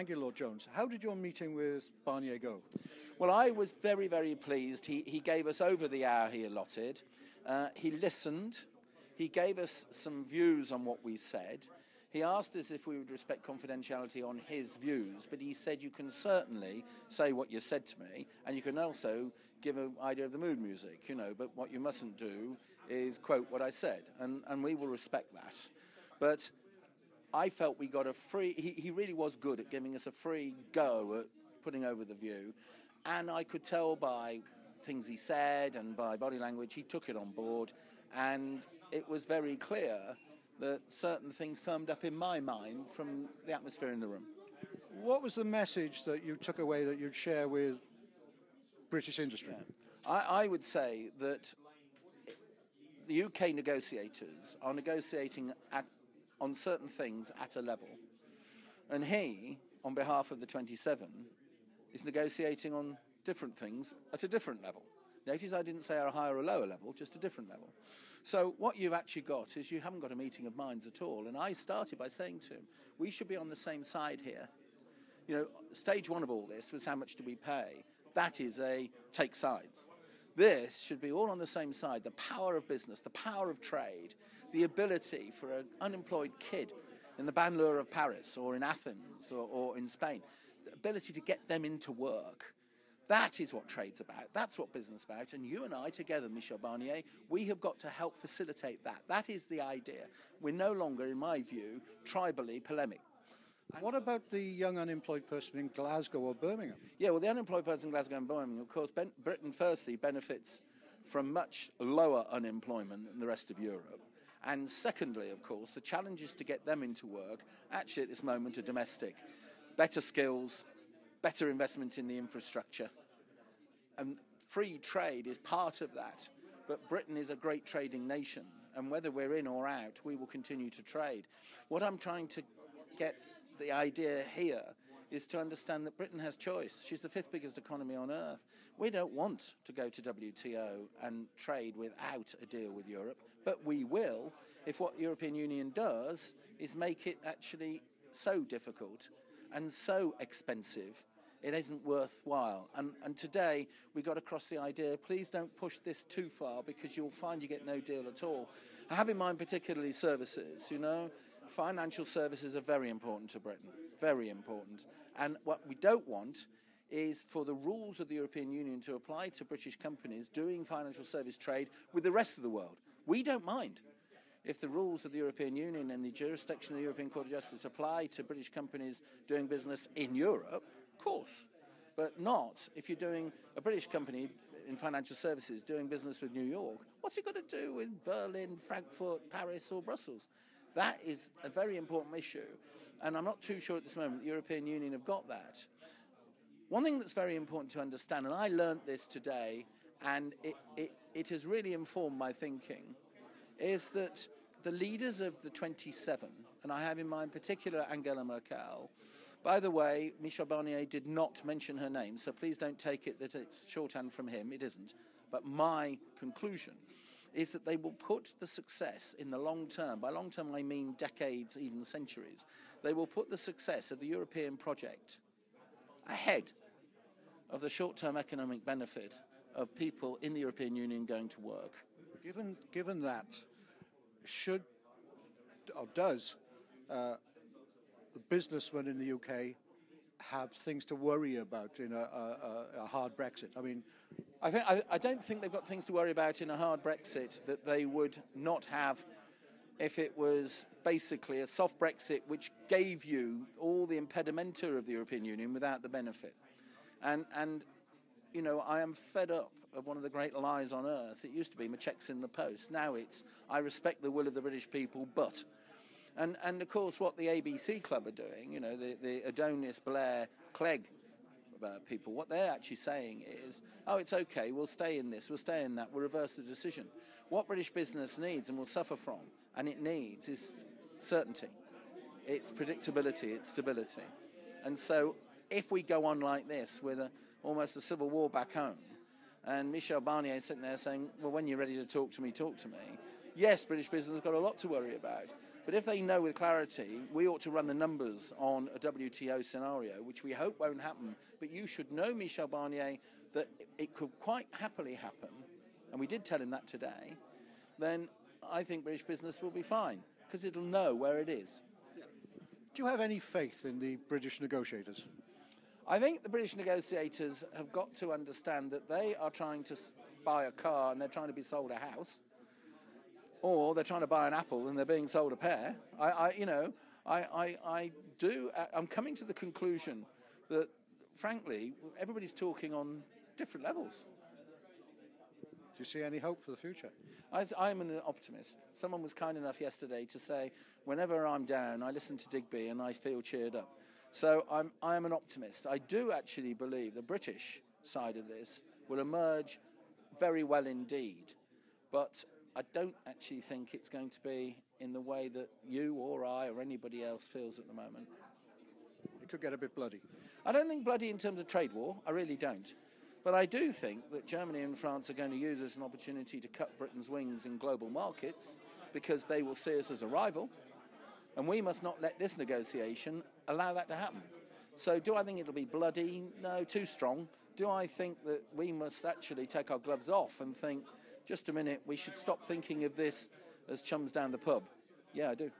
Thank you, Lord Jones. How did your meeting with Barnier go? Well, I was very, very pleased. He gave us over the hour he allotted. He listened. He gave us some views on what we said. He asked us if we would respect confidentiality on his views, but he said you can certainly say what you said to me, and you can also give an idea of the mood music, but what you mustn't do is quote what I said, and we will respect that. But I felt we got a free... He really was good at giving us a free go at putting over the view, and I could tell by things he said and by body language he took it on board, and it was very clear that certain things firmed up in my mind from the atmosphere in the room. What was the message that you took away that you'd share with British industry? Yeah. I would say that the UK negotiators are negotiating on certain things at a level. And he, on behalf of the 27, is negotiating on different things at a different level. Notice I didn't say a higher or lower level, just a different level. So what you've actually got is you haven't got a meeting of minds at all. And I started by saying to him, we should be on the same side here. Stage one of all this was how much do we pay? That is a take sides. This should be all on the same side. The power of business, the power of trade, the ability for an unemployed kid in the banlieue of Paris or in Athens or in Spain, the ability to get them into work. That is what trade's about. That's what business is about. And you and I together, Michel Barnier, we have got to help facilitate that. That is the idea. We're no longer, in my view, tribally polemic. What about the young unemployed person in Glasgow or Birmingham? Yeah, well, the unemployed person in Glasgow and Birmingham, of course, Britain firstly benefits from much lower unemployment than the rest of Europe. And secondly, of course, the challenges to get them into work actually at this moment are domestic. Better skills, better investment in the infrastructure. And free trade is part of that. But Britain is a great trading nation. And whether we're in or out, we will continue to trade. What I'm trying to get the idea here is to understand that Britain has choice. She's the fifth biggest economy on earth. We don't want to go to WTO and trade without a deal with Europe, but we will if what the European Union does is make it actually so difficult and so expensive it isn't worthwhile. And today we got across the idea, please don't push this too far because you'll find you get no deal at all. I have in mind particularly services, Financial services are very important to Britain, very important. And what we don't want is for the rules of the European Union to apply to British companies doing financial service trade with the rest of the world. We don't mind if the rules of the European Union and the jurisdiction of the European Court of Justice apply to British companies doing business in Europe, of course, but not if you're doing a British company in financial services doing business with New York. What's it got to do with Berlin, Frankfurt, Paris or Brussels? That is a very important issue, and I'm not too sure at this moment the European Union have got that. One thing that's very important to understand, and I learnt this today, and it has really informed my thinking, is that the leaders of the 27, and I have in mind particular Angela Merkel. By the way, Michel Barnier did not mention her name, so please don't take it that it's shorthand from him. It isn't. But my conclusion is that they will put the success in the long term, by long term I mean decades, even centuries, they will put the success of the European project ahead of the short-term economic benefit of people in the European Union going to work. Given that, should or does the businessmen in the UK have things to worry about in a hard Brexit? I don't think they've got things to worry about in a hard Brexit that they would not have if it was basically a soft Brexit which gave you all the impedimenta of the European Union without the benefit. And I am fed up of one of the great lies on earth. It used to be my check's in the post. Now it's I respect the will of the British people, but... And of course, what the ABC Club are doing, the Adonis, Blair, Clegg people, what they're actually saying is, oh, it's okay, we'll stay in this, we'll stay in that, we'll reverse the decision. What British business needs and will suffer from, and it needs, is certainty. It's predictability, it's stability. And so if we go on like this with almost a civil war back home, and Michel Barnier is sitting there saying, well, when you're ready to talk to me, yes, British business has got a lot to worry about. But if they know with clarity, we ought to run the numbers on a WTO scenario, which we hope won't happen. But you should know, Michel Barnier, that it could quite happily happen, and we did tell him that today, then I think British business will be fine, because it'll know where it is. Do you have any faith in the British negotiators? I think the British negotiators have got to understand that they are trying to buy a car and they're trying to be sold a house, or they're trying to buy an apple and they're being sold a pear. I'm coming to the conclusion that, frankly, everybody's talking on different levels. Do you see any hope for the future? I'm an optimist. Someone was kind enough yesterday to say, whenever I'm down, I listen to Digby and I feel cheered up. So I'm an optimist. I do actually believe the British side of this will emerge very well indeed. But I don't actually think it's going to be in the way that you or I or anybody else feels at the moment. It could get a bit bloody. I don't think bloody in terms of trade war. I really don't. But I do think that Germany and France are going to use this as an opportunity to cut Britain's wings in global markets, because they will see us as a rival. And we must not let this negotiation allow that to happen. So do I think it'll be bloody? No, too strong. Do I think that we must actually take our gloves off and think, just a minute, we should stop thinking of this as chums down the pub? Yeah, I do.